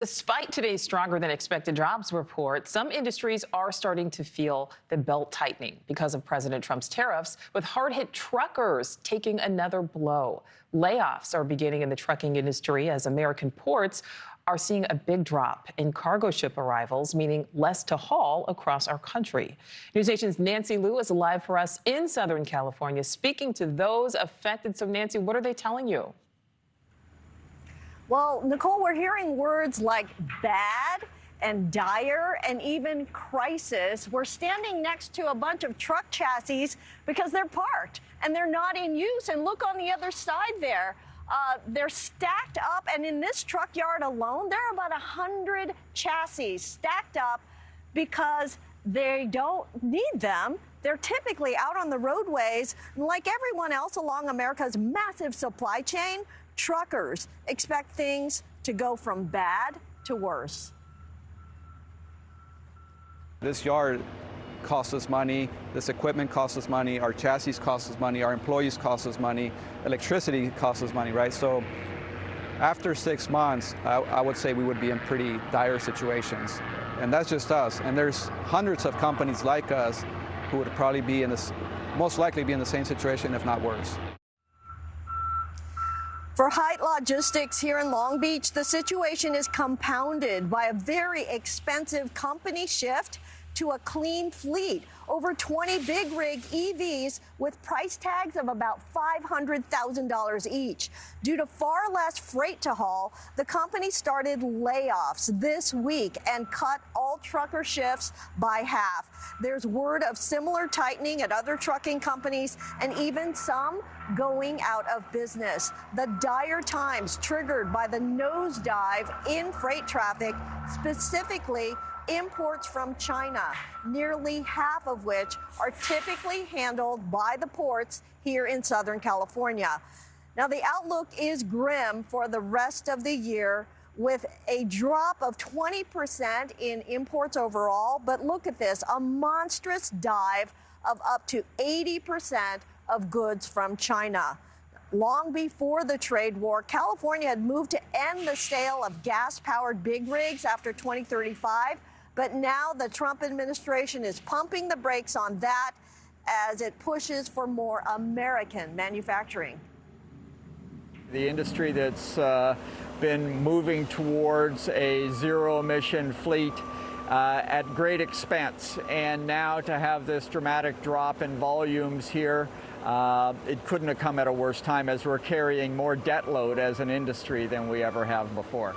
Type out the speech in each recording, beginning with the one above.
Despite today's stronger than expected jobs report, some industries are starting to feel the belt tightening because of President Trump's tariffs, with hard-hit truckers taking another blow. Layoffs are beginning in the trucking industry as American ports are seeing a big drop in cargo ship arrivals, meaning less to haul across our country. NewsNation's Nancy Liu is live for us in Southern California, speaking to those affected. So, Nancy, what are they telling you? Well, Nichole, we're hearing words like bad and dire and even crisis. We're standing next to a bunch of truck chassis because they're parked and they're not in use. And look on the other side there. They're stacked up, and in this truck yard alone, there are about 100 chassis stacked up because they don't need them. They're typically out on the roadways. Like everyone else along America's massive supply chain, truckers expect things to go from bad to worse. This yard costs us money, this equipment costs us money, our chassis costs us money, our employees cost us money, electricity costs us money, right? So after 6 months, I would say we would be in pretty dire situations. And that's just us. And there's hundreds of companies like us who would probably be in this, most likely be in the same situation, if not worse. For Height Logistics here in Long Beach, the situation is compounded by a very expensive company shift to a clean fleet. Over 20 big rig EVs with price tags of about $500,000 each. Due to far less freight to haul, the company started layoffs this week and cut all trucker shifts by half. There's word of similar tightening at other trucking companies and even some going out of business. The dire times triggered by the nosedive in freight traffic, specifically imports from China, nearly half of which are typically handled by the ports here in Southern California. Now, the outlook is grim for the rest of the year, with a drop of 20% in imports overall. But look at this, a monstrous dive of up to 80% of goods from China. Long before the trade war, California had moved to end the sale of gas-powered big rigs after 2035. But now the Trump administration is pumping the brakes on that as it pushes for more American manufacturing. The industry that's been moving towards a zero-emission fleet at great expense, and now to have this dramatic drop in volumes here, it couldn't have come at a worse time, as we're carrying more debt load as an industry than we ever have before.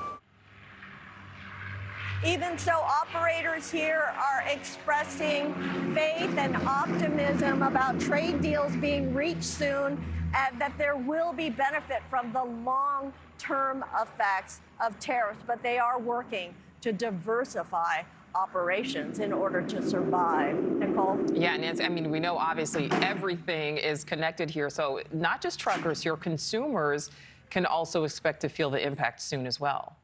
Even so, operators here are expressing faith and optimism about trade deals being reached soon, and that there will be benefit from the long-term effects of tariffs. But they are working to diversify operations in order to survive. Nichole? Yeah, Nancy, I mean, we know obviously everything is connected here. So not just truckers, your consumers can also expect to feel the impact soon as well.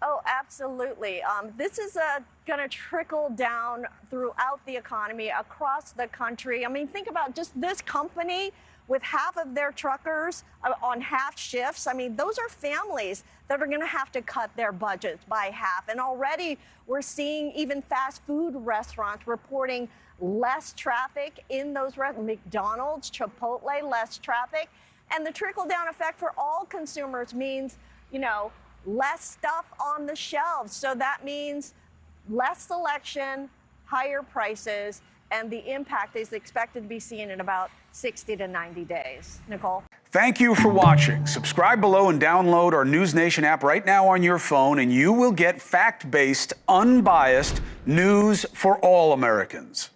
Oh, absolutely. This is going to trickle down throughout the economy across the country. I mean, think about just this company with half of their truckers on half shifts. I mean, those are families that are going to have to cut their budgets by half. And already we're seeing even fast food restaurants reporting less traffic in those McDonald's, Chipotle, less traffic. And the trickle-down effect for all consumers means, you know, less stuff on the shelves. So that means less selection, higher prices, and the impact is expected to be seen in about 60 to 90 days. Nichole? Thank you for watching. Subscribe below and download our NewsNation app right now on your phone, and you will get fact-based, unbiased news for all Americans.